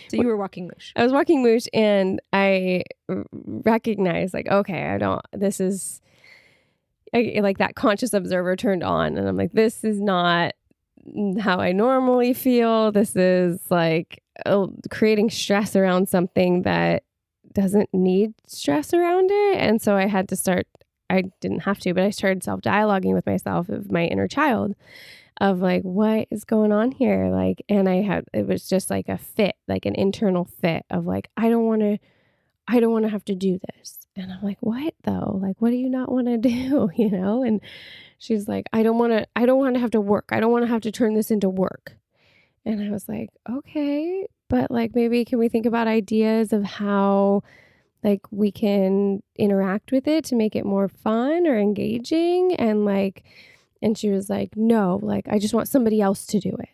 So you were walking Moosh. I was walking Moosh, and I recognized like, okay, like that conscious observer turned on, and I'm like, this is not how I normally feel. This is like creating stress around something that doesn't need stress around it. And so I didn't have to, but I started self-dialoguing with myself of my inner child of like, what is going on here? Like, and it was just like a fit, like an internal fit of like, I don't want to have to do this. And I'm like, what though? Like, what do you not want to do? And she's like, I don't want to have to work. I don't want to have to turn this into work. And I was like, okay, but like, maybe can we think about ideas of how like we can interact with it to make it more fun or engaging? And she was like, no, like, I just want somebody else to do it.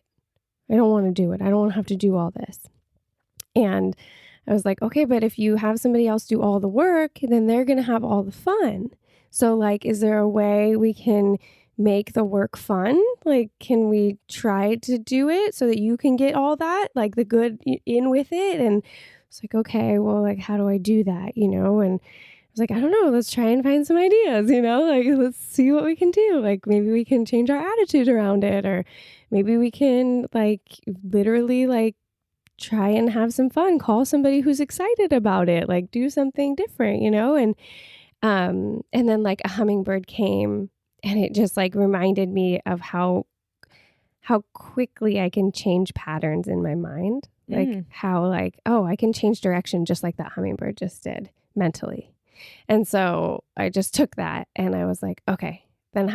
I don't want to do it. I don't want to have to do all this. And I was like, okay, but if you have somebody else do all the work, then they're going to have all the fun. So like, is there a way we can make the work fun? Like, can we try to do it so that you can get all that, like the good in with it? And it's like, okay, well, like, how do I do that? And I was like, I don't know, let's try and find some ideas, like let's see what we can do. Like maybe we can change our attitude around it, or maybe we can like literally like try and have some fun, call somebody who's excited about it, like do something different, and then like a hummingbird came, and it just like reminded me of how quickly I can change patterns in my mind. Like how like, oh, I can change direction just like that hummingbird just did mentally. And so I just took that and I was like, okay, then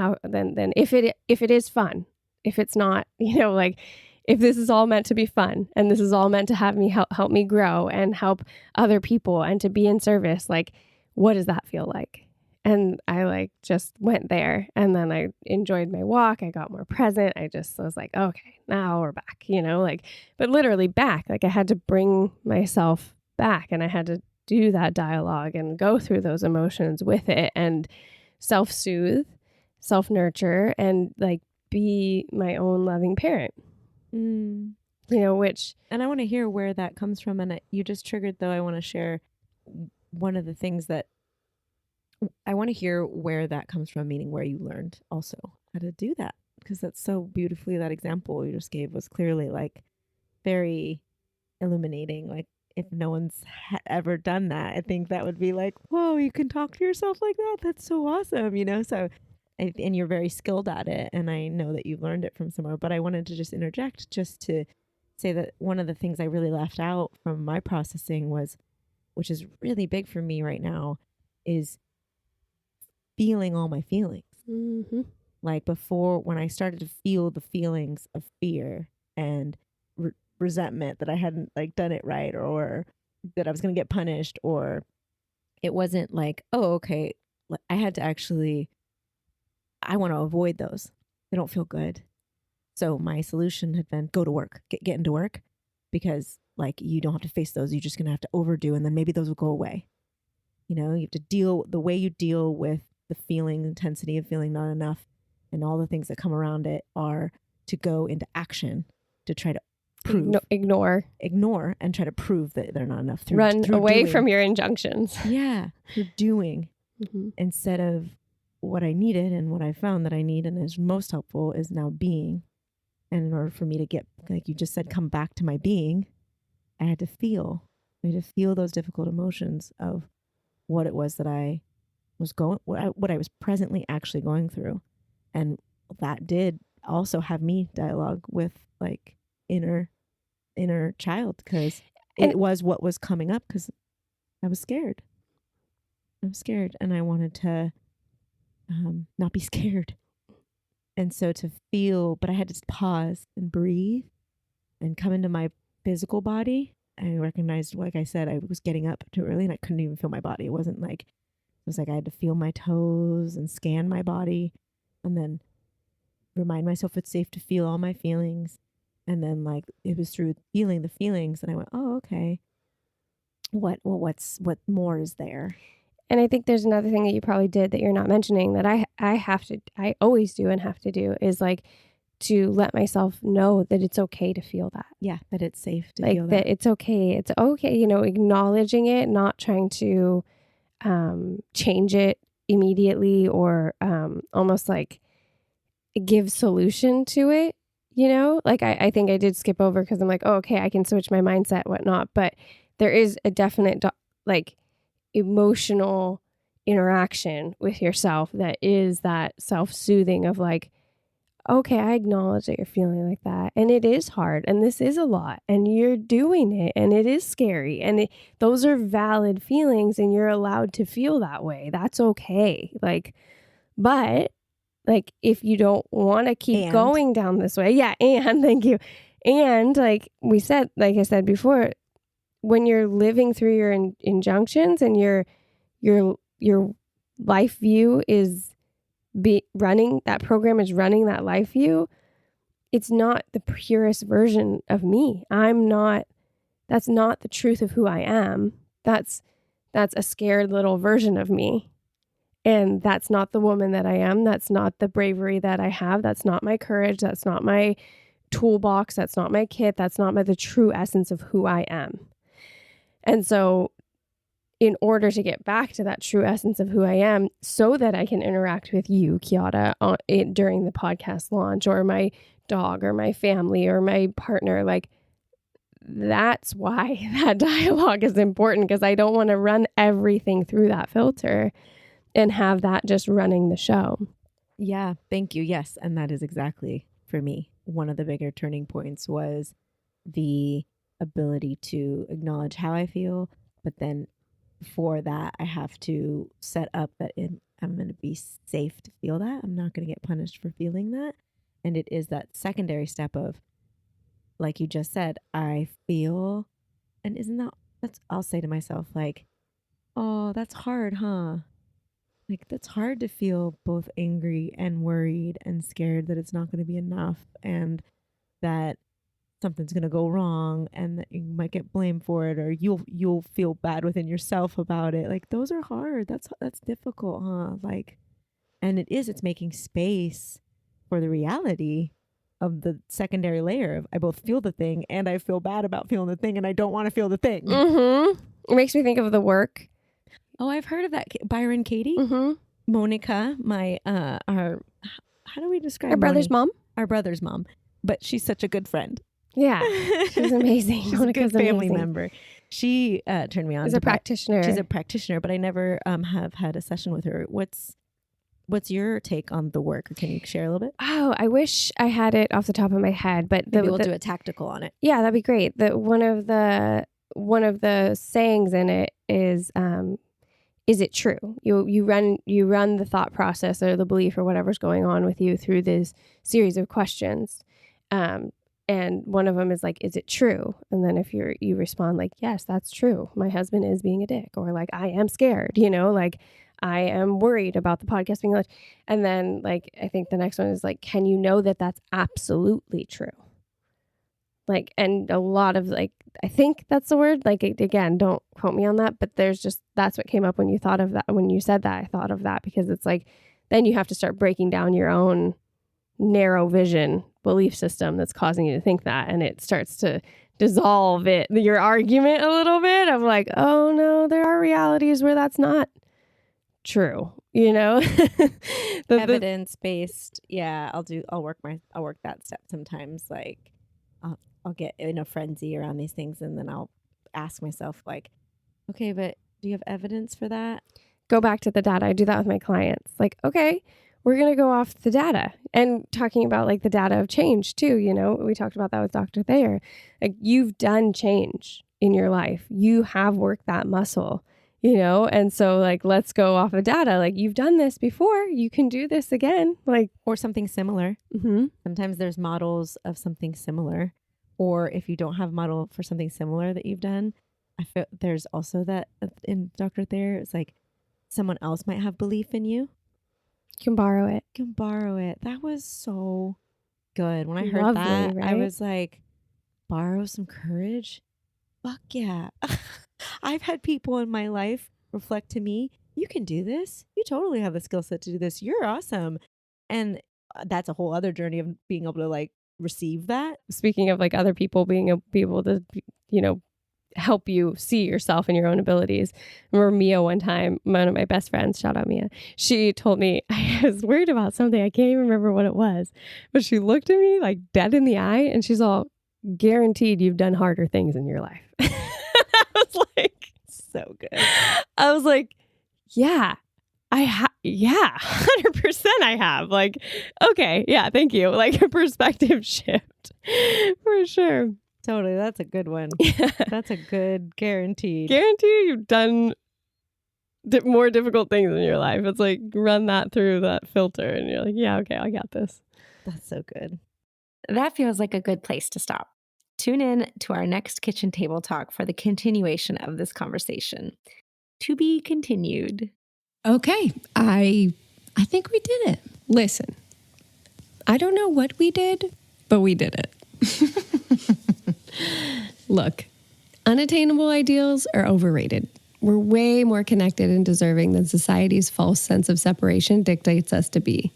if it is fun, if it's not, like if this is all meant to be fun and this is all meant to have me help me grow and help other people and to be in service, like what does that feel like? And I like just went there, and then I enjoyed my walk. I got more present. I just was like, okay, now we're back, but literally back. Like I had to bring myself back, and I had to do that dialogue and go through those emotions with it and self-soothe, self-nurture, and like be my own loving parent. Which... And I want to hear where that comes from. And you just triggered, though, I want to share one of the things that I want to hear where that comes from, meaning where you learned also how to do that. Because that's so beautifully, that example you just gave was clearly like very illuminating. Like if no one's ever done that, I think that would be like, whoa, you can talk to yourself like that. That's so awesome, So, and you're very skilled at it. And I know that you've learned it from somewhere, but I wanted to just interject just to say that one of the things I really left out from my processing was, which is really big for me right now, is feeling all my feelings. Like before, when I started to feel the feelings of fear and resentment that I hadn't like done it right, or that I was going to get punished, or it wasn't like, oh, okay, I had to actually, I want to avoid those. They don't feel good. So my solution had been go to work, get into work, because like you don't have to face those. You're just going to have to overdo, and then maybe those will go away. You have to deal, the way you deal with the feeling, intensity of feeling not enough and all the things that come around it are to go into action to try to prove, ignore and try to prove that they're not enough. Run through away doing. from your injunctions. Yeah. Through doing instead of what I needed, and what I found that I need and is most helpful is now being. And in order for me to get, like you just said, come back to my being, I had to feel those difficult emotions of what it was that I was what I was presently actually going through. And that did also have me dialogue with like inner child, because it was what was coming up, because I was scared. And I wanted to not be scared. And so to feel, but I had to pause and breathe and come into my physical body. I recognized, like I said, I was getting up too early and I couldn't even feel my body. It wasn't like, it was like I had to feel my toes and scan my body and then remind myself it's safe to feel all my feelings. And then like it was through feeling the feelings that I went, oh, okay. What more is there? And I think there's another thing that you probably did that you're not mentioning that I always do and have to do is like to let myself know that it's okay to feel that. Yeah, that it's safe to like feel that. It's okay. It's okay, acknowledging it, not trying to change it immediately or almost like give solution to it, Like I think I did skip over because I'm like, oh, okay, I can switch my mindset, whatnot. But there is a definite like emotional interaction with yourself that is that self-soothing of like, okay, I acknowledge that you're feeling like that. And it is hard. And this is a lot. And you're doing it. And it is scary. And those are valid feelings. And you're allowed to feel that way. That's okay. Like, but like, if you don't want to keep going down this way. Yeah. And thank you. And like we said, like I said before, when you're living through your injunctions and your life view is running, that program is running that life view, it's not the purest version of me. That's not the truth of who I am. That's a scared little version of me. And that's not the woman that I am. That's not the bravery that I have. That's not my courage. That's not my toolbox. That's not my kit. That's not the true essence of who I am. And so in order to get back to that true essence of who I am so that I can interact with you, Chiara, during the podcast launch, or my dog or my family or my partner, like that's why that dialogue is important, because I don't want to run everything through that filter and have that just running the show. Yeah, thank you. Yes, and that is exactly for me. One of the bigger turning points was the ability to acknowledge how I feel, but then for that, I have to set up that I'm going to be safe to feel that. I'm not going to get punished for feeling that. And it is that secondary step of, like you just said, I feel, and I'll say to myself, like, oh, that's hard, huh? Like, that's hard to feel both angry and worried and scared that it's not going to be enough and that something's going to go wrong and that you might get blamed for it, or you'll feel bad within yourself about it. Like, those are hard. That's difficult, huh? Like, and it's making space for the reality of the secondary layer of I both feel the thing and I feel bad about feeling the thing and I don't want to feel the thing. Mm-hmm. It makes me think of The Work. Oh, I've heard of that. Byron Katie. Mm-hmm. Monica, my our how do we describe Our brother's mom? Our brother's mom. But she's such a good friend. Yeah. She's amazing. She's a good family member. She turned me on. She's a practitioner. She's a practitioner, but I never have had a session with her. What's your take on The Work? Or can you share a little bit? Oh, I wish I had it off the top of my head, but maybe we'll do a tactical on it. Yeah, that'd be great. One of the sayings in it is it true? You run the thought process or the belief or whatever's going on with you through this series of questions. And one of them is like, is it true? And then if you respond like, yes, that's true. My husband is being a dick, or like, I am scared, like I am worried about the podcast being launched. And then like, I think the next one is like, can you know that that's absolutely true? Like, and a lot of like, I think that's the word, like, again, don't quote me on that, but that's what came up when you thought of that. When you said that, I thought of that, because it's like, then you have to start breaking down your own narrow vision belief system that's causing you to think that. And it starts to dissolve your argument a little bit of like, oh no, there are realities where that's not true, Evidence-based. Yeah, I'll work that step sometimes. Like I'll get in a frenzy around these things, and then I'll ask myself like, okay, but do you have evidence for that? Go back to the data. I do that with my clients. Like, okay, we're going to go off the data, and talking about like the data of change too. We talked about that with Dr. Thayer. Like, you've done change in your life. You have worked that muscle, and so like, let's go off of data. Like, you've done this before, you can do this again, like, or something similar. Mm-hmm. Sometimes there's models of something similar, or if you don't have model for something similar that you've done, I feel there's also that in Dr. Thayer, it's like someone else might have belief in you. You can borrow it. That was so good. When I heard Lovely, that, right? I was like, borrow some courage? Fuck yeah. I've had people in my life reflect to me, you can do this. You totally have the skill set to do this. You're awesome. And that's a whole other journey of being able to like receive that. Speaking of like other people being able to, help you see yourself and your own abilities. I remember Mia one time, one of my best friends, shout out Mia, she told me I was worried about something. I can't even remember what it was, but she looked at me like dead in the eye and she's all, guaranteed you've done harder things in your life. I was like, so good. I was like, yeah, 100% I have. Like, okay, yeah, thank you. Like a perspective shift for sure. Totally. That's a good one. Yeah. That's a good guarantee. Guarantee you've done more difficult things in your life. It's like, run that through that filter and you're like, yeah, okay, I got this. That's so good. That feels like a good place to stop. Tune in to our next kitchen table talk for the continuation of this conversation. To be continued. Okay, I think we did it. Listen, I don't know what we did, but we did it. Look, unattainable ideals are overrated. We're way more connected and deserving than society's false sense of separation dictates us to be.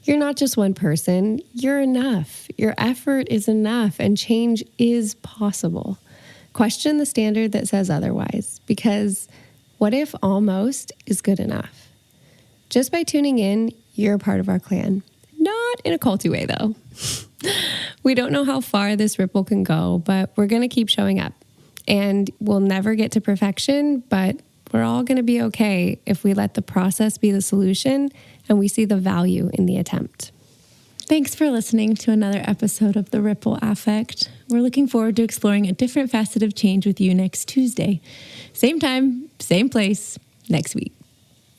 You're not just one person, you're enough. Your effort is enough, and change is possible. Question the standard that says otherwise, because What if almost is good enough? Just by tuning in, you're part of our clan. Not in a culty way, though. We don't know how far this ripple can go, but we're going to keep showing up. And we'll never get to perfection, but we're all going to be okay if we let the process be the solution and we see the value in the attempt. Thanks for listening to another episode of The Ripple Affect. We're looking forward to exploring a different facet of change with you next Tuesday. Same time, same place, next week.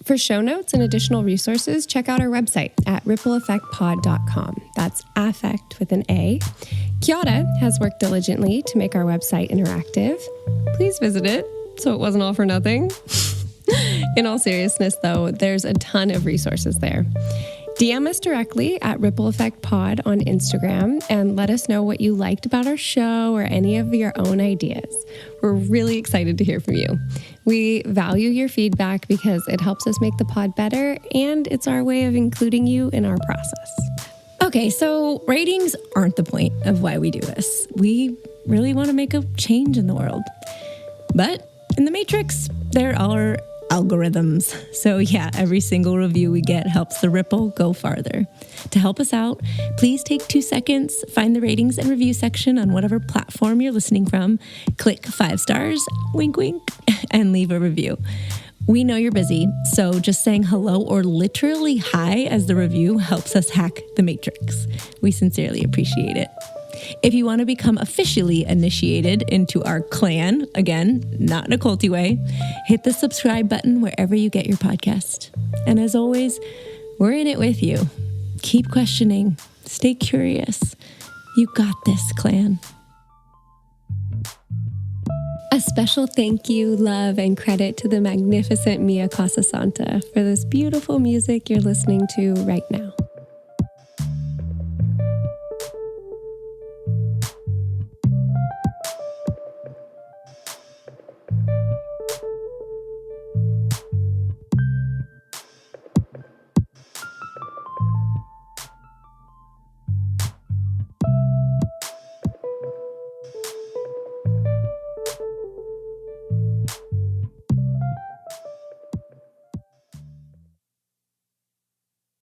For show notes and additional resources, check out our website at rippleeffectpod.com. That's affect with an A. Chiara has worked diligently to make our website interactive. Please visit it so it wasn't all for nothing. In all seriousness, though, there's a ton of resources there. DM us directly at Ripple Effect Pod on Instagram and let us know what you liked about our show or any of your own ideas. We're really excited to hear from you. We value your feedback because it helps us make the pod better and it's our way of including you in our process. Okay, so ratings aren't the point of why we do this. We really want to make a change in the world. But in the Matrix, there are algorithms. So yeah, every single review we get helps the ripple go farther. To help us out, please take 2 seconds, find the ratings and review section on whatever platform you're listening from, click 5 stars, wink wink, and leave a review. We know you're busy, so just saying hello or literally hi as the review helps us hack the Matrix. We sincerely appreciate it. If you want to become officially initiated into our clan, again, not in a culty way, hit the subscribe button wherever you get your podcast. And as always, we're in it with you. Keep questioning. Stay curious. You got this, clan. A special thank you, love, and credit to the magnificent Mia Casasanta for this beautiful music you're listening to right now.